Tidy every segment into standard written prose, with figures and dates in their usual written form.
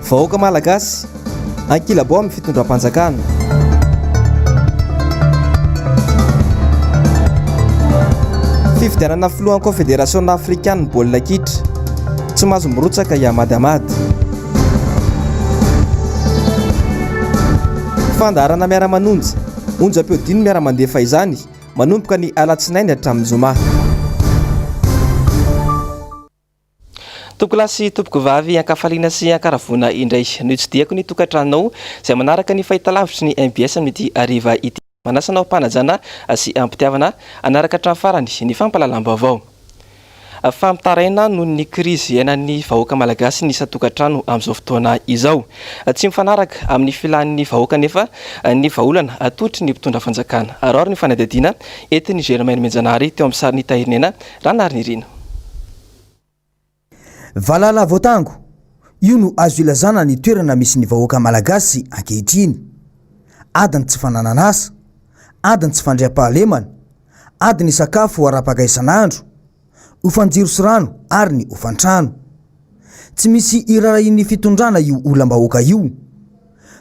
vahoaka malagasy ankilabo amin'ny fitondram-panjakana. Fifidianana filohan'ny Confédération africaine baolina kitra tsy mahazo mirotsaka Ahmad Ahmad. Fandarana miara-manonja onjam-piodiny miara-mandefa izany manomboka ny alatsinainy hatramin'ny zoma. Tokolasy tompoko vavy ankafaliana sy ankaravona indray no tsidihako ny tokantranonao izay manaraka ny fahitalavitry ny MBS amin'ity ariva ity. Manasanao mpanajana sy ampitiavana anaraka hatramin'ny farany ny fampalalam-baovao. Famitaraina noho ny krizy iainan'ny vahoaka malagasy ny tokantrano amin'izao fotoana izao. Tsy mifanaraka amin'ny filan'ny vahoaka nefa ny vahaolana atotry ny mpitondra fanjakana. Araro ny fanadihadiana entin'ny Germaine Menjanary teo amin'ny sarin'ny tahirinena Ranarynirina. Valala Voatango, io no azo ilazana ny toerana misy ny vahoaka malagasy ankehitriny. Adiny tsy fanananasa, adiny tsy fandriam-pahalemana, adiny sakafo arapaka isan'andro, ofanjiro sy rano ary ny ofantrano. Tsy misy irarahin'ny fitondrana io olam-bahoaka io,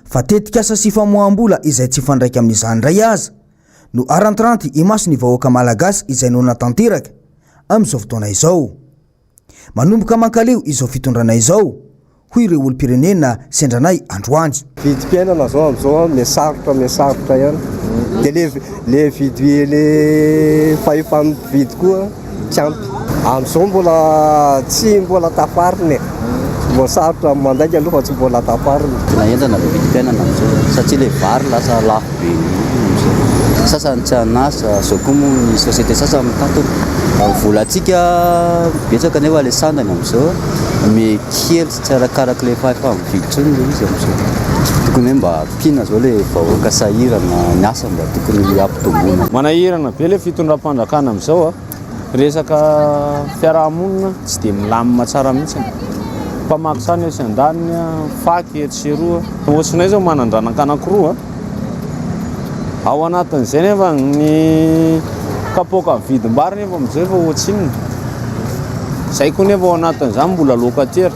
fa tetikasa sy famoaham-bola izay tsy fandraika amin'izany ray aza no arantiranty imaso ny vahoaka malagasy izay no natanteraka amin'izao fotoana izao. Manomboka mankaleo izao fitondrana izao hoy ireo olom-pirenena sendranay androany. Vidim-piainana zao am'izao misarotra ihany. Dia le vidy le fahefam-vidy koa tsy ampy. Amin'izao mbola tafariny. Mbola sarotra mandaika aloha fa tsy mbola tafariny. Tena entana le vidim-piainana amin'izao satria le vary lasa lafo be amin'izao. Sasany tsy anasa, zao koa moa ny société sasany mitantona. Volantsika betsaka nefa le sandany amin'izao mekely tsy arakaraka le fahefam-vidy tsony le izy amin'izao. Tokony hoe mba pina zao le vahoaka sahirana ny asa mba tokony ampitombona. Manahirana be le fitondram-panjakana amin'izao resaka fiarahamonina tsy dia milamina tsara mihitsy. Mpamaky sany sy andaniny faky etseroa. Ohatsinay zao manandranaka anankiroa. Ao anatin'izay nefa ny kapoaka vidim-bary nefa amin'izay efa ohatsinina. Zay koa nefa ao anatin'izany mbola lokatera.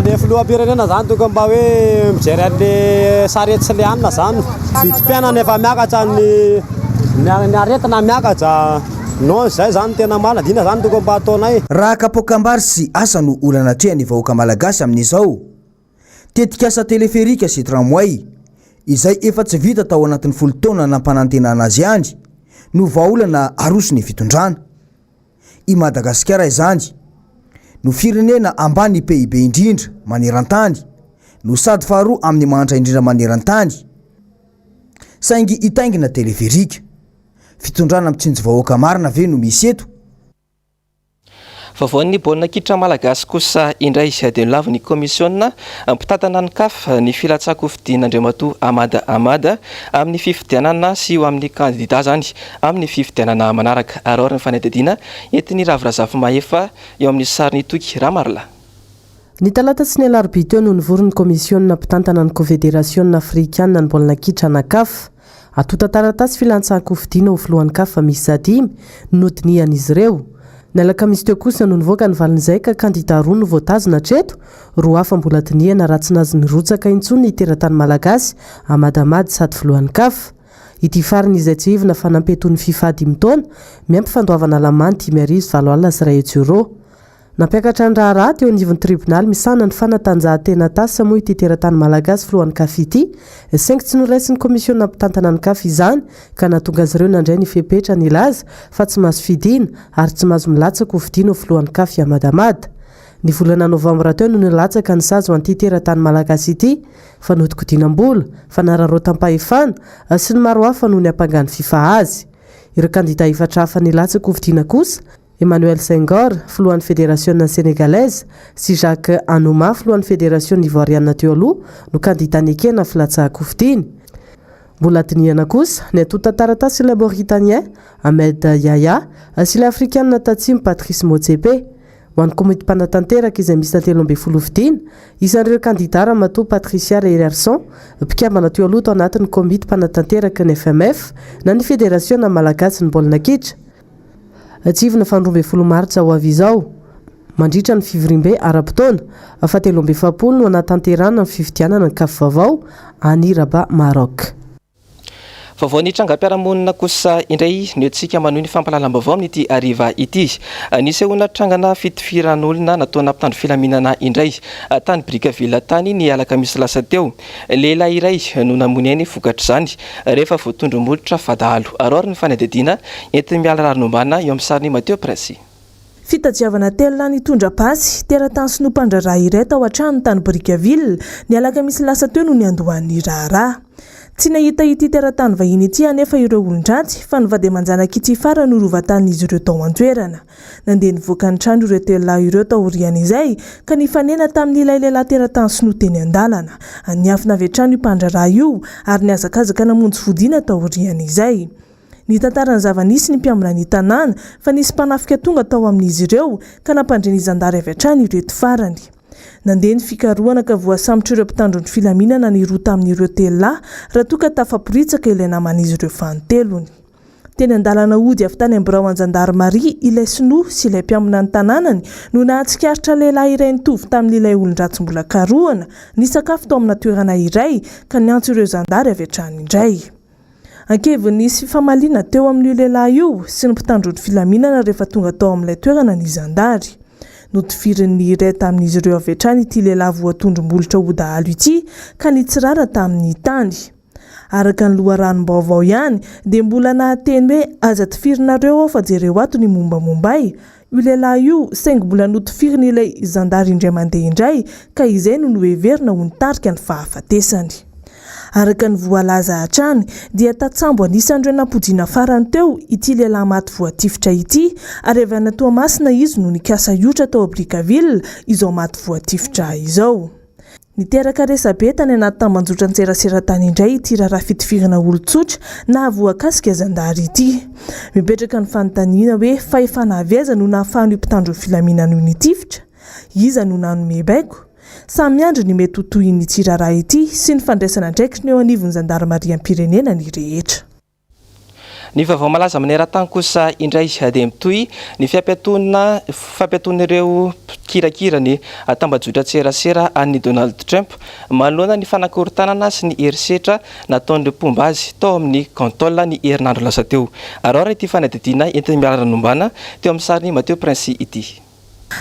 Le filoham-pirenena zany tokony mba hoe mijery an'le sarety sy le anina zany. Vidim-piainana efa miakatra ny aretina miakatra. No zay zany tena maladina zany tokony mba ataonay. Raha kapoakam-bary sy asa no olana trehany vahoaka malagasy amin'izao. Tetikasa teleferika sy tramway izay efa tsy vita tao anatin'ny 10 taona nampanantenana azy ihany no vahaolana arosony fitondrana. I Madagasikara izany no firenena ambany PIB indrindra maneran-tany no sady faharoa amin'ny mantra indrindra maneran-tany. Saingy itaingina teleferika. Fitondrana mitsinjo vahoaka marina ve no misy eto? Vavoan'ny baolina kitra malagasy kosa indray dia laviny komisiona mpitatana ny CAF ny filatsako fidiana Andriamatoa Ahmad amin'ny fifidianana sy eo amin'ny kandida zany amin'ny fifidianana manaraka. Arao ny fanadihadiana entin'ny Ravirazafy Mahefa eo amin'ny sarin'ny Toky Ramarla. Ny talata sy ny alarobia teo no nivoron'ny komisiona mpitantana ny Confédération africaine ny baolina kitra na CAF. Atota taratasy filantsako fidiana ho filohan'ny CAF misy zadimy notinian'izy ireo. Nalaka misy teo kosa no nivoaka ny valin'izay ka kandida roa no voatazona treto, roa hafa mbola tiniana raha tsy nazy nirotsaka intsony ny teratany malagasy Ahmad Ahmad sady filohan'ny CAF. Ity fariny izay tsy ivina fanampetony FIFA 5 taona miampy fandoavana lamany 10,20 sy 2 euro. Nampiakatra ny raharaha teo anivon'ny tribunal misana ny fanatanjahantena tasa moa ity teratany malagasy filohan'ny CAF ity, saingy tsy noraisin'ny komisiona mpitantana ny CAF izany ka nahatonga azy ireo nandray ny fepetra ny laza fa tsy mahazo fidiana ary tsy mahazo milatsaka ho fidiana ho filohan'ny CAF Ahmad Ahmad. Ny volana novambra teo no nilatsaka ny sazy ho an'ity teratany malagasy ity fa nodikodinam-bola, fa nararota-pahefana sy ny maro hafa no ny ampangany FIFA azy. Ireo kandida efatra hafa nilatsaka ho fidiana kosa Emmanuel Senghor, filohan'ny Fédération sénégalaise, sy Jacques Anouma, filohan'ny Fédération ivoiriana teo aloha no kandida nekena filatsahako fidiana. Mbola tiniana kosa ny atota taratasy le Mauritanien Ahmed Yahya sy le Afrikanina tatsimo Patrice Motsepe. Ho an'ny komity mpanatanteraka izay misy 13 fidiana, isan'ireo kandida ramatoa Patricia Rererson, mpikambana teo aloha tao anatin'ny komity mpanatanteraka ny FMF na ny Fédération malagasy ny baolina kitra. Atsivina 12 maritsa ho avy izao. mandritra ny fivoriam-be ara-potoana fatelo amby efapolo no anatanterana ny fividianana ny kafy vaovao any Rabat Maroc. Vaovao ny trangam-piarahamonina kosa indray noentsika manohy ny fampalalam-baovao amin'ity ariva ity. Nisy hoana trangana fitifiran'olona nataona mpitandro filaminana indray tany Brickaville tany ny alakamisy lasa teo. Lehilahy iray no namony ainy vokatra izany rehefa voatondro molotra fadahalo. Arory ny fanadidina enty miala ranombana eo amin'ny sariny Mateo Prince. Fitadiavana telo nitondra pasy teratany sy nompandraraha iray tao an-trano tany Brickaville ny alakamisy lasa teo no niandohan'ny raharaha. Tsy nahita ity teratany vahiny ity anefa ireo olon-dratsy fa nivady amanjanaka ity farany horovatan'izy ireo tao an-toerana. Nandeha nivoaka ny trano ireo telo lahy ireo tao aoriana izay ka nifanena tamin'ilay lehilahy teratany sy noteny an-dalana. Niafina avy hatrany io mpandraraha io ary niazakazaka namonjy fodiana tao aoriana izay. Ny tantarany zava-nisy ny mpiambina ny tanàna fa nisy mpanafika tonga tao amin'izy ireo ka nampandreny zandary avy hatrany ireto farany. Nandeha ny fikarohana ka voasambotra ireo mpitandro ny filaminana ny roa tamin'ireo telo lahy raha toa ka tafaporitsaka ilay naman'izy ireo fanotelony. Teny an-dalana ody avy tany Ambrao an-Jandarmaria ilay sinoa sy ilay mpiambina ny tanànany no nahatsikaritra lehilahy iray nitovy tamin'ilay olon-dratsy mbola karohana ny sakafo tao amina toerana iray ka niantso ireo zandary avy hatrany indray. Ankeviny nisy fifamaliana teo amin'io lehilahy io sy ny mpitandro ny filaminana rehefa tonga tao amin'ilay toerana ny zandary. Notifirin'ny iray tamin'izy ireo avy hatrany ity lehilahy voatondrom-bolotra hodahalo ity ka nitsirara tamin'ny tany. Araka ny loharanom-baovao ihany dia mbola nahateny hoe aza tifirinareo ao fa jereo ato ny mombamombai. Io lehilahy io saingy mbola notifiriny ilay zandary indray mandeha indray ka izay no noheverina ho nitarika ny fahafatesany. Araka ny voalaza hatrany dia tatsambo anisan'ireo nampodiana farany teo ity lehilahy maty voatifitra ity ary avy any Toamasina izy no nikasa iotra tao Brickaville izao maty voatifitra izao. Niteraka resabe tany anaty tambanjotra an-tserasera-tany indray ity raharaha fitifirana olon-tsotra na voakasika zandary ity. Mipetraka ny fanontaniana hoe fa efa nahaveza no nahafahany mpitandro ny filaminana io nitifitra. Iza no nanome baiko? Samy andro ny mety ho toy ny tsiraraha ity sy ny fandraisana ndraikitra eo anivon'ny Jandarmaria am-pirenena ny rehetra. Ny vaovao malaza amin'ny eran-tany kosa indray dia mitohy ny fampiaton'ireo kirakira ny tambajotra tserasera an'i Donald Trump manoloana ny fanakorontanana sy ny herisetra nataon'ireo mpomba azy tao amin'ny kantôla ny herinandro lasa teo. Arory ity fanadidina entin'ny miala ranombana teo amin'ny sariny Mateo Prince ity.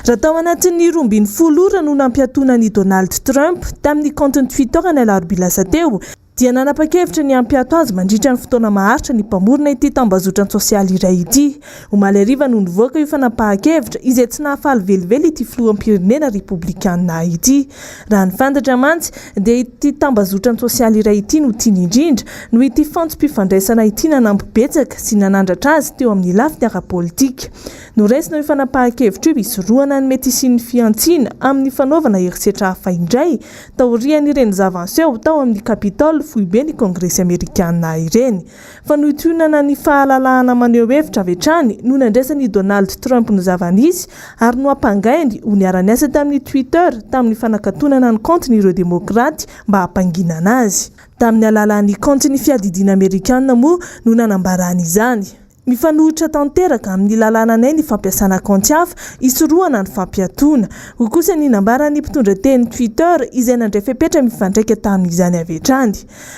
Raha tao anatin'ny 12 ora no nampiatonan'i Donald Trump tamin'ny compte Twitter ny alarobia lasa teo dia nanapa-kevitra ny ampiato azy mandritra ny fotoana maharitra ny mpamorona ity tambazotran sosialy iray ity. Omaly hariva no nivoaka io fanapahan-kevitra izay tsy nahafaly velively ity filoham-pirenena republikanina ity. Raha ny fantatra mantsy dia ity tambazotran sosialy iray ity no tiany indrindra no ity fantsom-pifandraisana ity nanampibetsaka sy nanandratra azy teo amin'ny lafiny ara-politika. Noraisina io fanapahan-kevitra io isorohana ny mety isian'ny fiantsiana amin'ny fanaovana herisetra hafa indray taorian'ireny zavanseho tao amin'ny Capitole fohy be ny Kongresy Amerikanina ireny. Fa nohontonana ny fahalalahana maneho hevitra avy hatrany no nandraisan'i Donald Trump ny zava-nisy ary no ampangainy ho niara-niasa tamin'ny Twitter tamin'ny fanakatonana ny kontin'ireo demokraty mba hampanginana azy. Tamin'ny alalan'ny kontin'ny fiadidiana Amerikanina moa no nanambarany izany. Mifanohitra tanteraka amin'ny lalànanay ny fampiasana konty hafa isorohana ny fampiatona. Ho kosa ny nambarany mpitondra teny Twitter izay nandray fepetra mifandraika tamin'izany avy hatrany.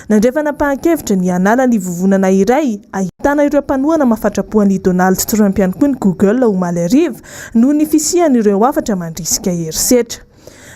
Nandray fanapahan-kevitra ny hanala ny vovonana iray ahitana ireo mpanohana mahafatrapoan'i Donald Trump ihany koa ny Google omaly hariva noho ny fisian'ireo hafatra mandrisika herisetra.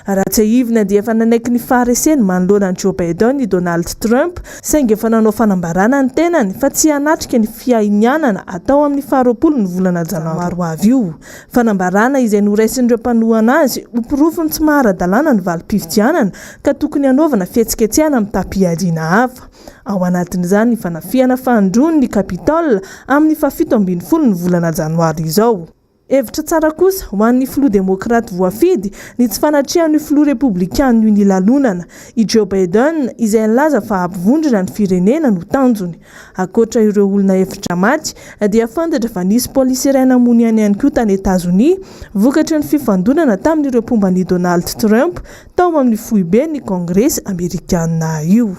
Raha tsy ahivina dia efa nanaiky ny fahareseny manoloana ny Joe Biden i Donald Trump saingy efa nanao fanambarana ny tenany fa tsy hanatrika ny fiainianana atao amin'ny 20 ny volana janoary ho avy io. Fanambarana izay noraisin'ireo mpanohana azy ho pirofony tsy mahara-dalàna ny valim-pifidianana ka tokony hanaovana fihetsiketsehana amin'ny tapiadiana hafa. Ao anatin'izany ny fanafiana fandroany ny Capitole amin'ny 17 ny volana janoary izao. Hevitra tsara kosa ho an'ny filoha demokraty voafidy ny tsy fanatrehan'ny filoha republikana io nilalonana. I Joe Biden izay nilaza fa ampivondrona ny firenena no tanjony. Akoatra ireo olona hevitra maty dia fantatra fa nisy polisy iray namony ihany koa tany Etazonia vokatry ny fifandonana tamin'ireo mpomban'i Donald Trump tao amin'ny fohy be ny Kongresy Amerikanina io.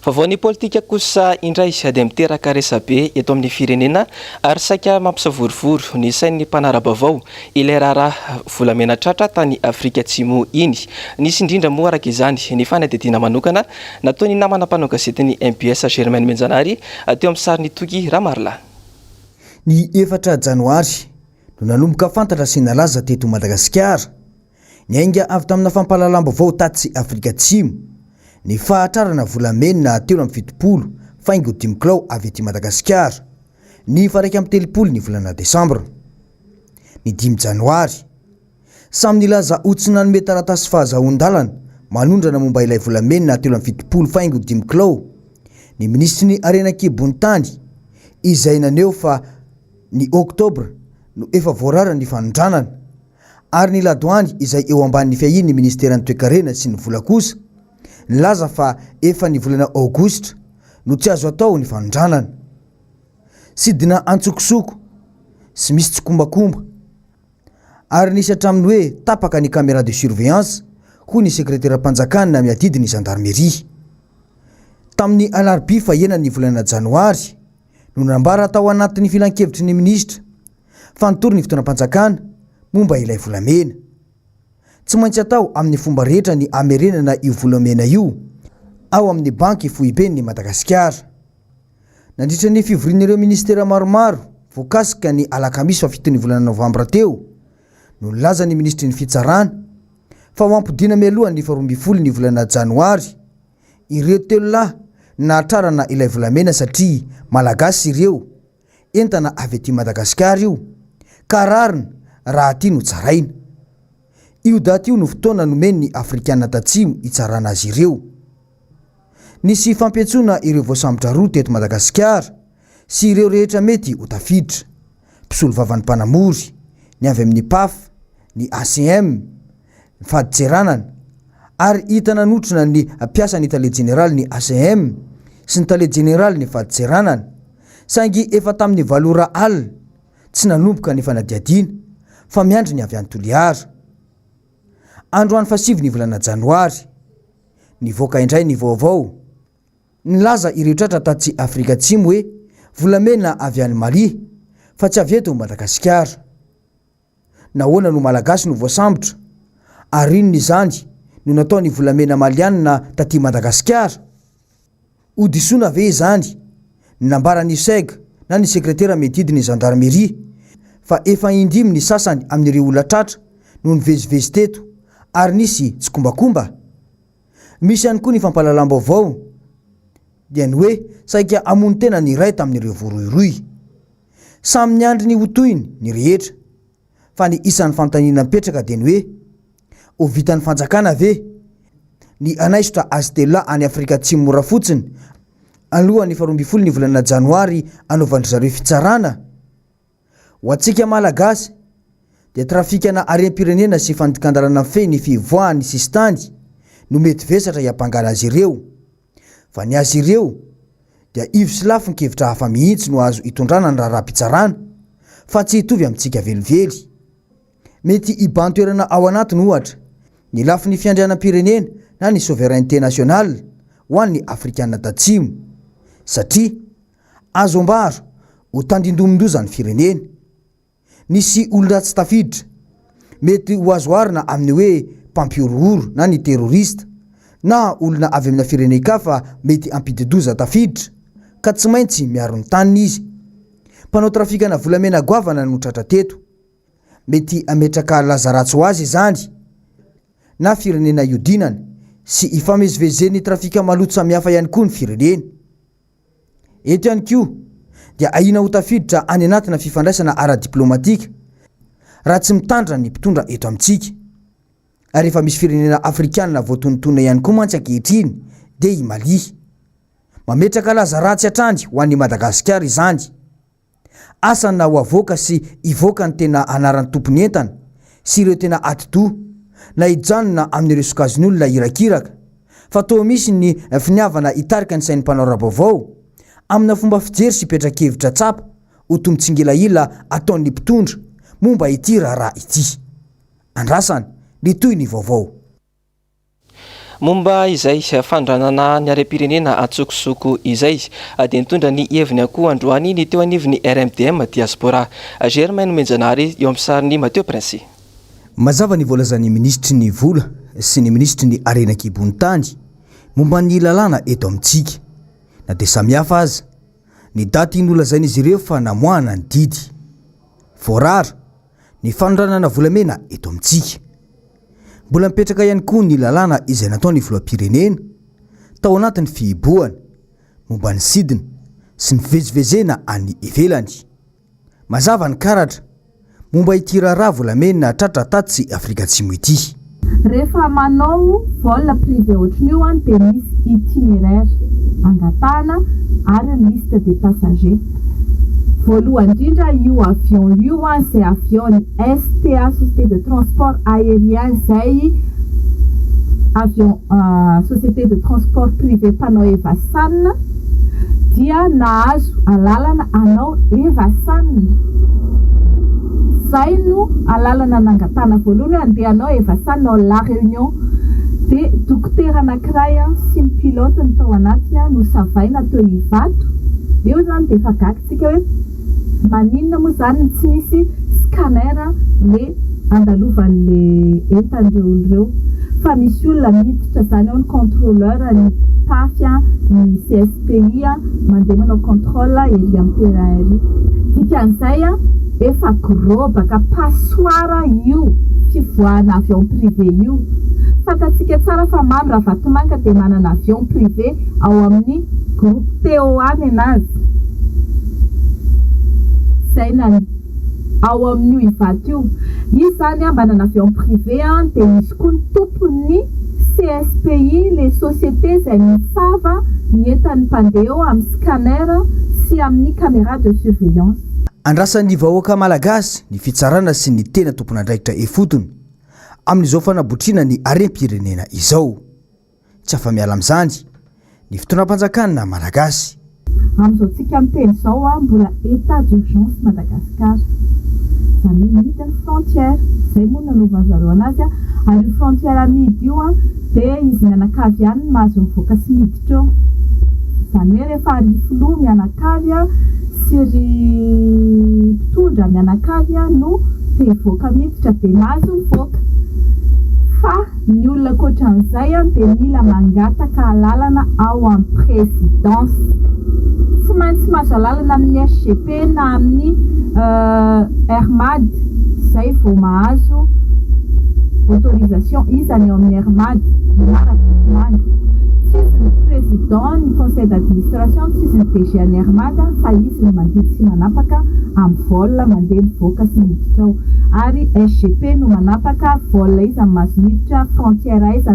Vaovao ny politika kosa indray dia miteraka resabe eto amin'ny firenena ary saika mampisavorivory ny sain'ny mpanara-baovao ilay raharaha volamena tratra tany Afrika Atsimo iny. Nisy indrindra moa araka izany ny fanadihadiana manokana nataony namana mpanao gazetiny MBS Germaine Menjanary teo amin'ny sariny Toky Ramarla. Ny 4 Janoary no nanomboka fantatra sy nalaza teto Madagasikara. Ny ainga avy tamina fampahalalam-baovao taty Afrika Atsimo. Ny fahatrarana volamena telo amin'ny fitopolo faingo 5 kilao avy ety Madagasikara. Ny faraika amin'ny telopolo ny volana Desambra. Ny 5 Janoary samy nilaza otsina nanome taratasy fahazahoan-dalana manondrana momba ilay volamena telo amin'ny fitopolo faingo 5 kilao. Ny ministry ny Arenankibony tany izay naneo fa ny Oktobra no efa voarara ny fanondranana ary ny ladoany izay eo ambanin'ny fiahiny ny ministeran'ny toe-karena sy ny vola kosa nilaza fa efa ny volana Aogositra no tsy azo atao ny fanondranana. Sidina antsokosoko sy misy tsikombakomba ary nisy hatraminy hoe tapaka ny caméra de surveillance hoy ny sekretera-panjakana miadidy ny gendarmerie. Tamin'ny alarobia fahenany volana Janoary no nambara tao anatin'ny filan-kevitry ny ministra fanotory ny fotoanam-panjakana momba ilay volamena. Tsy maintsy atao amin'ny fomba rehetra ny amerenana io volamena io ao amin'ny banky foiben'ny Madagasikara. Nandritra ny fivorian'ireo ministera maromaro voakasika ny alakamisy fa 7 ny volana Novambra teo no nilaza ny ministry ny fitsarana fa ho ampodiana mialohan'ny 12 ny volana Janoary ireo telo lahy nahatrarana ilay volamena satria malagasy ireo entana avy ety Madagasikara io ka rarina raha tia no tsaraina. Io daty io no fotoana nomen'ny Afrikana Tatsimo itsarana azy ireo. Nisy fampiantsoana ireo voasambotra roa teto Madagasikara sy ireo rehetra mety ho tafiditra. Mpisolo vavan'ny mpanamory, ny avy amin'ny PAF, ny ACM, ny faditseranana ary hita nanotrona ny mpiasan'ny tale jeneraly ny ACM sy ny tale jeneraly ny faditseranana saingy efa tamin'ny valora alina tsy nanomboka ny fanadiadiana fa miandry ny avy any Toliara. Androany fasivy ny volana Janoary nivoaka indray ny vaovao nilaza ireo tratra taty Afrika Atsimo hoe volamena avy any Mali fa tsy avy eto Madagasikara. Nahoana no malagasy no voasambotra ary inona izany no nataony volamena malianina taty Madagasikara? Odisoana ve izany? Nambara ny SEG na ny sekretera medidy ny gendarmerie fa efa indimy ny sasany amin'ireo olona tratra no nivezivezy teto ary nisy tsikombakomba. Misy ihany koa ny fampahalalam-baovao dia ny hoe saika amony tena ny ray tamin'ireo voroiroy. Samy niandry ny hotoiny ny rehetra fa ny isan'ny fanontaniana mipetraka dia ny hoe ho vitan'ny fanjakana ve ny anaisotra azy telo any Afrika Atsimo mora fotsiny alohan'ny 12 ny volana Janoary anaovandry zareo fitsarana? Ho antsika malagasy dia trafikana arem-pirenena sy fandikan-dalana fe ny fivoahany sistany no mety vesatra hiampangana azy ireo. Fa ny azy ireo dia ivo sy lafo ny kevitra hafa mihitsy no azo hitondrana ny raharaham-pitsarana fa tsy hitovy amintsika velively. Mety hibantoerana ao anatiny ohatra ny lafo ny fiandrianam-pirenena na ny souveraineté nationale ho an'ny Afrikana Tatsimo satria azo ambaro ho tandindomindroza ny firenena. Nisy olona tsy tafiditra mety ho azo arina amin'ny hoe mpampiorohoro na ny terrorista na olona avy amina firenena-kafa mety ampididoza tafiditra ka tsy maintsy miaro ny taniny izy. Mpanao trafikana volamena goavana no tratra teto mety ametraka lazaratsy ho azy izany na firenena iodinana sy ifamezivezeny trafika maloto samihafa ihany koa ny firenena. Eto ihany koa dia ahina ho tafiditra any anatina fifandraisana ara-diplomatika raha tsy mitandra ny mpitondra eto amintsika. Ary efa misy firenena afrikanina voatonotona ihany koa mantsy ankehitriny dia i Mali. Mametraka lazaratsy hatrany ho an'ny Madagasikara izany. Asany na ho avoaka sy ivoaka ny tena anaran'ny tompony entana sy ireo tena atidoha na hijanona amin'ireo sokazin'olona irakiraka fa toa misy ny finiavana hitarika ny sain'ny mpanao raha-baovao amina fomba fijery sy petra-kevitra tsapa ho tombotsingelaila ataon'ny mpitondra momba ity raharaha ity. Andrasany ny toy ny vaovao. momba izay fandranana ny arem-pirenena atsokosoko izay dia nitondra ny heviny akoho androany ny teo anivon'ny RMDM diaspora. Germain Menjanary eo amin'ny sariny Mateo Prince. Mazava ny voalazan'ny ministry ny vola sy ny ministry ny arenakibony tany momba ny lalàna eto amintsika na dia samihafa aza ny daty nolazain'izy ireo fa namoahana ny didy voarara ny fanondranana volamena eto amintsika. Mbola mipetraka ihany koa ny lalàna izay nataony filoham-pirenena tao anatin'ny fihibohana momba ny sidina sy ny fivezivezena any ivelany. Mazava ny karatra momba ity raharaha volamena tratra tatsy Afrika Atsimo ity. Rehefa manao vol privé ohatran'io dia misy itinéraire angatahana ary liste des passagers. Voalohany indrindra io avion io izay avion STA Société de Transport Aérien zay avion Société de Transport Privé mpanao evasanina dia nahazo alalana anao evasanina. Zay no alalana nangatana voalohany andehanao evasanina La Réunion dia dokotera anankiray sy ny pilote ny tao anatiny no savaina teo hivato. Eo zany dia efa gagantsika hoe maninona moa zany tsy misy scanner le andalovan'le entandreo olon'ireo fa misy olona miditra zany ao ny contrôleur ny PAF ny CSPI mandeha manao contrôle ery amin'ny terrain ery. Dikan'izay efa grobaka passoire io fivoahana avion privé io. Fantatsika tsara fa mamy raha vatomanga dia manana avion privé ao amin'ny groupe TOA menazy. Zay na ao amin'io hivato io. Izy zany manana avion privé dia misy koa ny tompony CSPI les sociétés izay misava ny entan'ny mpandeha eo amin'ny scanner sy amin'ny caméra de surveillance. Andrasan'ny vahoaka malagasy ny fitsarana sy ny tena tompon'andraikitra efotony amin'izao fanabotriana ny arem-pirenena izao. Tsy afa-miala amin'izany ny fotoanam-panjakana malagasy. Amin'izao tsika miteny izao mbola état d'urgence Madagascar. Zany hoe midiny frontière zay moa nanaovany zareo anazy ary frontière amidy io dia izy mianakavy ihany no mahazo mivoaka sy miditra eo. Zany hoe rehefa ry filoha mianakavy sy ry mpitondra mianakavy no te hivoaka miditra dia mahazo mivoaka. Fa ny olona ankoatran'izay dia mila mangataka alalana ao amin'ny présidence. Tsy maintsy mahazo alalana amin'ny SGP na amin'ny Hermad zay vao mahazo autorisation izany ao amin'ny Hermad manga. Tsisy ny président ny conseil d'administration tsisy ny DG any Hermad fa izy no mandidy sy manapaka amin'ny vol mandeha mivoaka sy miditra ao. Ary SGP no manapaka vol izy amin'ny mahazo miditra frontière izy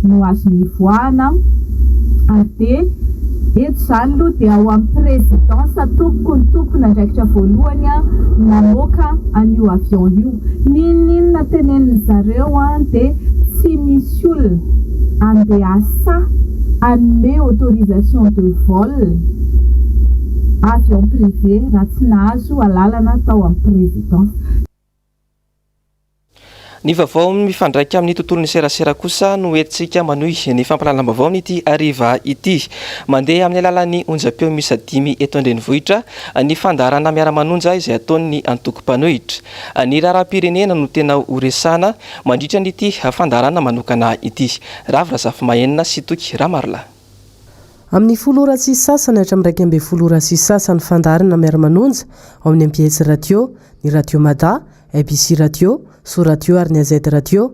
no azo nivoahana ary dia eto zany aloha dia ao amin'ny présidence tompony andraikitra voalohany namoaka an'io avion io. Ninona tenenin zareo dia tsy misy olona andeha asa anome autorisation de vol avion privé raha tsy nahazo alalana tao amin'ny présidence. Ny vaovao mifandraika amin'ny tontolon'ny serasera kosa no entsika manohy ny fampalalam-baovao n'ity hariva ity. Mandeha amin'ny alalan'ny onjam-peo misy 5 eto an-drenivohitra ny fandarana miara-manonja izay ataon'ny antoko-panohitra. Ny raharaham-pirenena no tena horesana mandritra n'ity fandarana manokana ity. Ravira Zafimahenina sy Toky Ramarla. Amin'ny 10 ora sy sasany hatramin'ny 12 ora sy sasany fandarana miara-manonja ao amin'ny MPS radio, ny radio Mada, ABC radio, So radio ary ny AZ radio.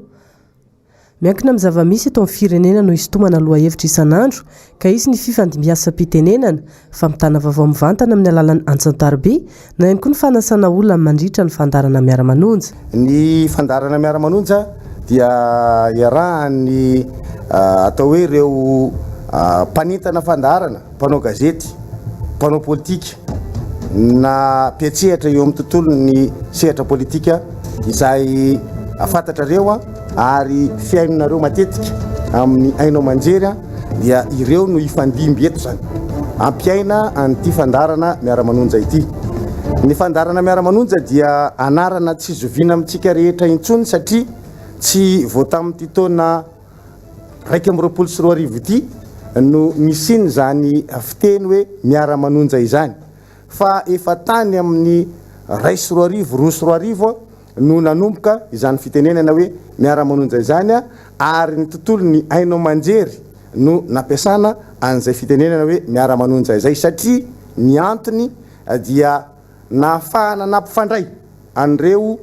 Miankina amin'ny zava-misy eto amin'ny firenena no isintomana lohahevitra isan'andro ka izy ny fifandimbiasam-pitenenana famitana vaovao mivantana amin'ny alalan'ny antsan-tarobia na ihany koa ny fanasana olona mandritra ny fandarana miara-manonja. Ny fandarana miara-manonja dia iarahany atao hoe ireo mpanintana fandarana, mpanao gazety, mpanao politika na mpiatsehatra eo amin'ny tontolon'ny sehatra politika izay afantatrareo ary fiainonareo matetika amin'ny ainao manjery dia ireo no ifandimby eto zany ampiaina an'ity fandarana miara-manonja ity. Ny fandarana miara-manonja dia anarana tsy zoviana amintsika rehetra intsony satria tsy vao tamin'ity taona 2 ity no misiny zany fiteny hoe miara-manonja izany fa efa tany amin'ny 2 no nanomboka izany fitenenana hoe miara-manonja izany ary ny tontolo ny ainao manjery no nampiasana an'izay fitenenana hoe miara-manonja izay satria ny antony dia nahafahana nampifandray an'ireo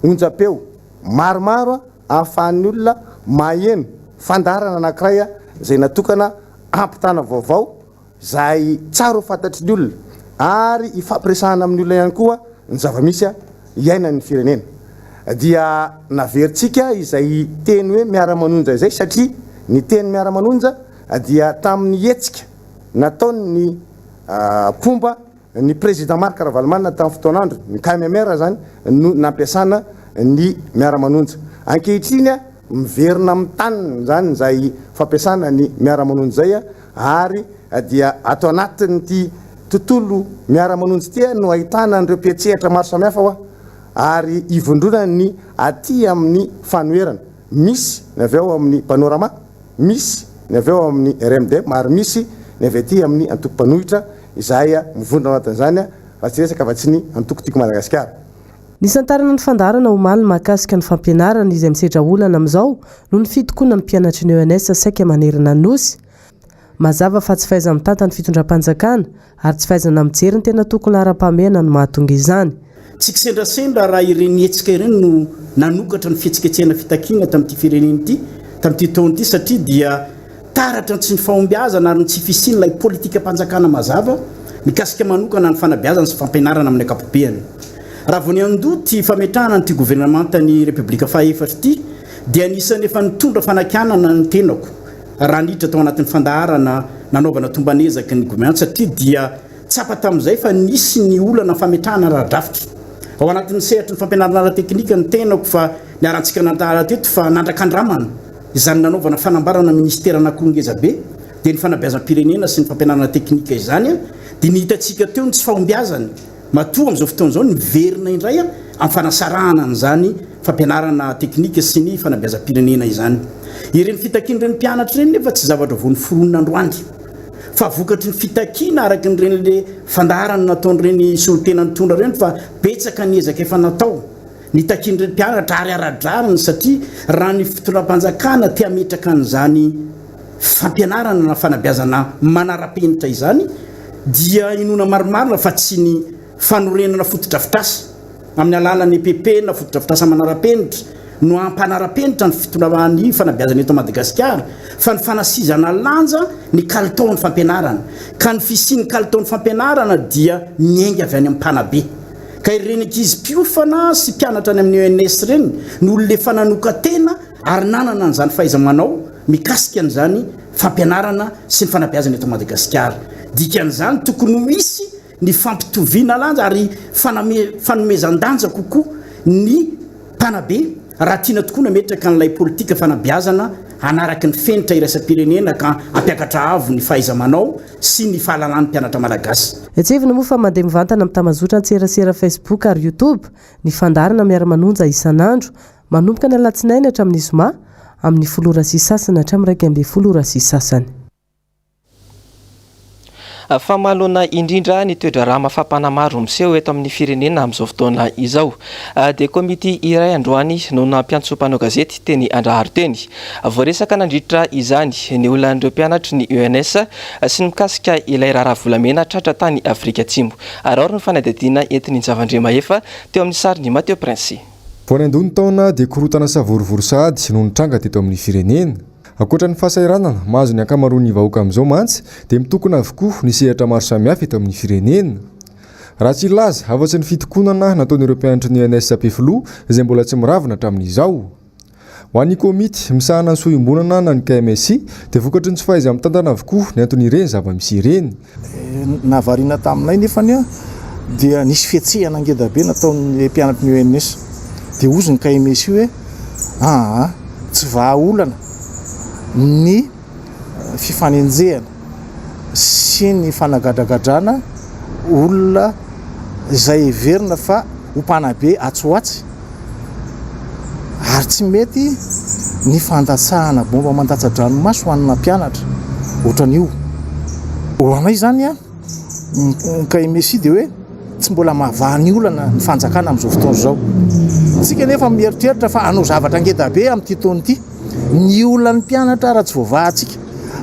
onjam-peo maromaro ahafahan'ny olona maheno fandarana anankiray zay natokana ampitana vaovao zay tsara ho fantatry ny olona ary ifampiresahana amin'ny olona ihany koa ny zava-misy iainan'ny firenena dia naveritsika izay teny hoe miara-manonja izay satria ny teny miara-manonja dia tamin'ny hetsika nataony pomba ny président Marc Ravalomanana tamin'ny fotoanandro ny KMMR zany no nampiasana ny miara-manonja ankehitriny miverina amin'ny taniny zany zay fampiasana ny miara-manonja zay ary dia ato anatin'ity tontolo miara-manonja ity no ahitana an'ireo mpietsehatra maro samihafa ary ivondrona ny aty amin'ny fanoerana misy ny avy ao amin'ny panorama misy ny avy ao amin'ny RMD ary misy ny avy aty amin'ny antoko-panohitra izay mivondrona anatin'izany fa tsy resaka fa tsy ny antoko-tiako Madagasikara. Nisantarana ny fandarana omaly mahakasika ny fampianarana izay misedra olana amin'izao no ny fitokoana ny mpianatry ny ENS saika manerana nosy. Mazava fa tsy faiza mitantana ny fitondram-panjakana ary tsy fahaizana mijery ny tena tokony ara-pahamehana no mahatonga izany. Tsy kisendrasendra raha ireny hetsika ireny no nanokatra ny fihetsiketsehana fitakiana tamin'ity firenena ity tamin'ity taona ity satria dia taratra tsy ny fahombiazana ary ny tsy fisiany ilay politika mpanjakana mazava mikasika manokana ny fanabeazana sy fampianarana amin'ny ankapobeny. Raha vao ny andoty fametrahana nyity gouvernementany Repoblika fahaefatra ity dia anisany efa nitondra fanakianana ny tenako raha niditra tao anatin'ny fandaharana nanaovana tombanezaka ny gouvernement satria dia tsapa tamin'izay fa nisy ny olana fametrahana raha-drafitra ao anatin'ny sehatra ny fampianarana ara-teknika ny tenako fa ny arantsika nantara teto fa nandrakandramana izany nanaovana fanambarana ministera anankirongezabe dia ny fanabeazam-pirenena sy ny fampianarana teknika izany dia nihitantsika teo ny tsy fahombiazany matoa amin'izao fotoana izao niverina indray amin'ny fanasarahana an'izany fampianarana teknika sy ny fanabeazam-pirenena izany. Ireny fitakiana ireny mpianatra ireny nefa tsy zavatra vao niforonina androany fa vokatry ny fitakiana araka n'ireny fandaharana nataon'ireny solotena nitondra ireny fa betsaka ny ezaka efa natao nitakiana ireny mpianatra ary aradrarany satria raha ny fitondram-panjakana tia metraka an'izany fampianarana na fanabeazana manara-penitra izany dia inona maromarona fa tsy ny fanorenana fotodrafitrasa amin'ny alalan'ny EPP na fotodrafitrasa manara-penitra no ampanara-penitra ny fitondramany fanabeazana eto Madagasikara fa ny fanasizana lanja ny kalitaon'ny fampianarana ka ny fisian'ny kalitaon'ny fampianarana dia miainga avy any amin'ny mpanabe ka ireny ankizy mpiofana sy mpianatra any amin'ny ENS ireny no olona efa nanoka tena ary nanana an'izany fahaiza-manao mikasika an'izany fampianarana sy ny fanabeazana eto Madagasikara. Dikan'izany tokony ho misy ny fampitoviana lanja ary fanomezan-danja kokoa ny mpanabe raha tiana tokoa nametraka n'ilay politika fanabeazana anaraka ny fenitra iraisam-pirenena ka ampiakatra avo ny fahaiza-manao sy ny fahalalàn'ny mpianatra malagasy. Etsevina moa fa mandeha mivantana amin'ny tamazotra antserasera Facebook ary YouTube ny fandarana miara-manonja isan'andro manomboka ny alatsinainy hatramin'ny zoma amin'ny 10 hatramin'ny 12 famalona indrindra ny toedra raha mafapana maro miseho eto amin'ny firenena amin'izao fotoana izao dia komiti iray androany no nampiantsompanao gazety teny Andraharo teny voaresaka nandritra izany ny olan'ireo mpianatra ny ENS sy ny mikasika ilay raharahavolamena tratra tany Afrika Atsimo ary ny fanadihadiana entiny Zavandremahefa teo amin'ny sariny Mateo Prince. Voany andony taona dia korotana savorovory sahady no nitranga teto amin'ny firenena. Akoatra ny fahasairanana mahazo ny ankamaroan'ny vahoaka amin'izao mantsy dia mitokona avokoa ny sehatra maro samihafa eto amin'ny firenena. Raha tsy ilaza afa-tsy ny fitokonana nataon'ireo mpianatra ny ENS Peflo izay mbola tsy miravina hatramin'izao. Ho an'ny komity misahana ny sohimbonana na ny KMSI dia vokatry ny tsy fahaiza mitantana avokoa ny anton'ireny zava-misy ireny. Nahavariana taminay nefany dia nisy fietsehana ngedabe nataon'ny mpianatra ny ENS dia ozy ny KMSI hoe tsy vahaolana ny fifanenjehana sy ny fanagadagadrana olona izay everina fa ho mpanabe atsoatsy ary tsy mety ny fandatsahana bomba mandatsa-dranomaso hoanina mpianatra ohatran'io oanay zany a ka messi de hoe tsy mbola mahavahany olana ny fanjakana amin'izao fotoana zao tsika nefa mieritreritra fa hanao zavatra ngeda be amin'ity taona ity ny olan'ny mpianatra raha tsy voavahantsika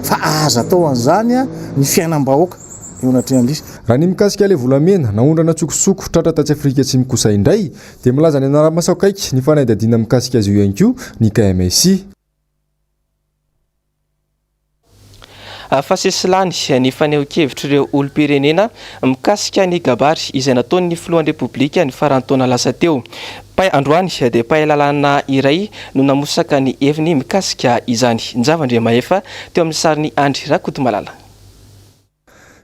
fa aza atao an'izany a ny fiainam-bahoaka eo anatrehan'lisy raha ny mikasika le volamena naondrana tsokosoko tratra tatsy Afrika Atsimo kosa indray dia milaza ny anara-masakaiky ny fanaydadiana mikasika azy io ihany koa ny KMSI. Fahasesilany ny faneho-kevitra ireo olom-pirenena mikasika ny gabary izay nataon'ny filohan'ny repoblika ny farantaona lasa teo. Androany dia pahalalana iray no namosaka ny heviny mikasika izany. Njavandriamahefa teo amin'ny sariny Andry Rakotomalala.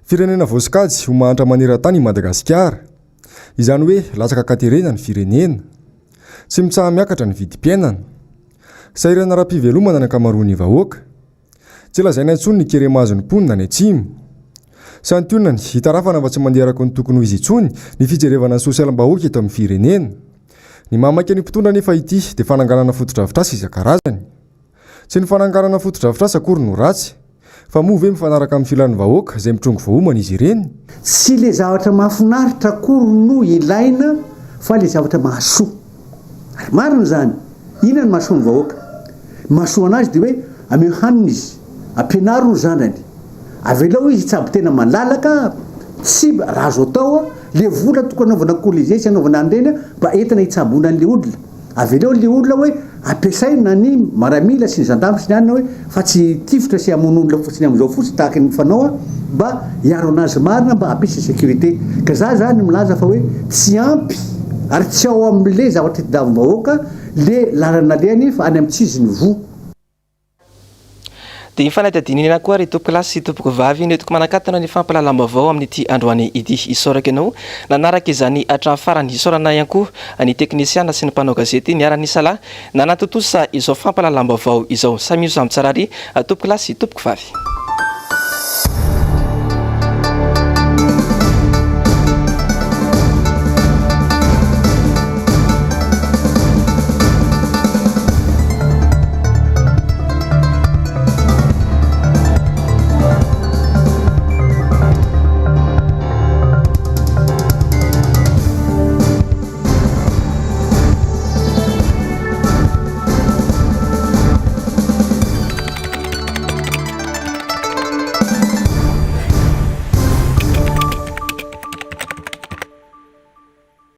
Firenena voasikajy ho mahantra maneran-tany i Madagasikara. Izany hoe latsaka katerena ny firenena. Tsy mitsaha miakatra ny vidim-piainana. Sahirana ara-pivelomana ny ankamaroan'ny vahoaka. Tsy lazaina intsony ny keremazony mponina ny atsimo. Santionany hitarafana fa tsy mandeha araka ny tokony ho izy intsony ny fijerevana ny sosialim-bahoaka eto amin'ny firenena. Ny mamaika ny mpitondra nefa ity dia fananganana foto-drafitrasa isan-karazany. Tsy ny fananganana foto-drafitrasa akory no ratsy, fa moa ve mifanaraka amin'ny filan'ny vahoaka izay mitrongo voaomana izy ireny. Tsy le zavatra mahafinaritra akory no ilaina fa le zavatra mahasoa. Ary marina zany, inona ny mahasoa ny vahoaka? Mahasoa anazy dia hoe ameo hanina izy, ampianaro ny zanany, avelao izy tsabo tena malalaka, tsy raha azo atao le vola tokony anaovana kolizia sy anaovana andreny mba entina hitsabona an'le olona. Avelao le olona hoe ampiasaina ny maramila sy ny zandamy sy ny anina hoe fa tsy tifotra sy hamon'olona fotsiny amin'izao fotsiny tahaka ny fanao mba hiaro anazy marina mba hampisy sécurité. Ka za zany milaza fa hoe tsy ampy ary tsy ao amin'le zavatra hitadiavam-bahoaka le lalana lehany fa any amin'ny tsiziny voa. Dia fanadihadiana koa ry tompoko lasy sy tompoko vavy netoko manakatana ny fampalalam-baovao amin'ity androany ity isoraka ianao nanaraka izany hatramin'ny farany isorana ihany koa ny teknisiana sy ny mpanao gazety niara-nisala nanatotosa izao fampalalam-baovao izao samy io samy tsara ry tompoko lasy sy tompoko vavy.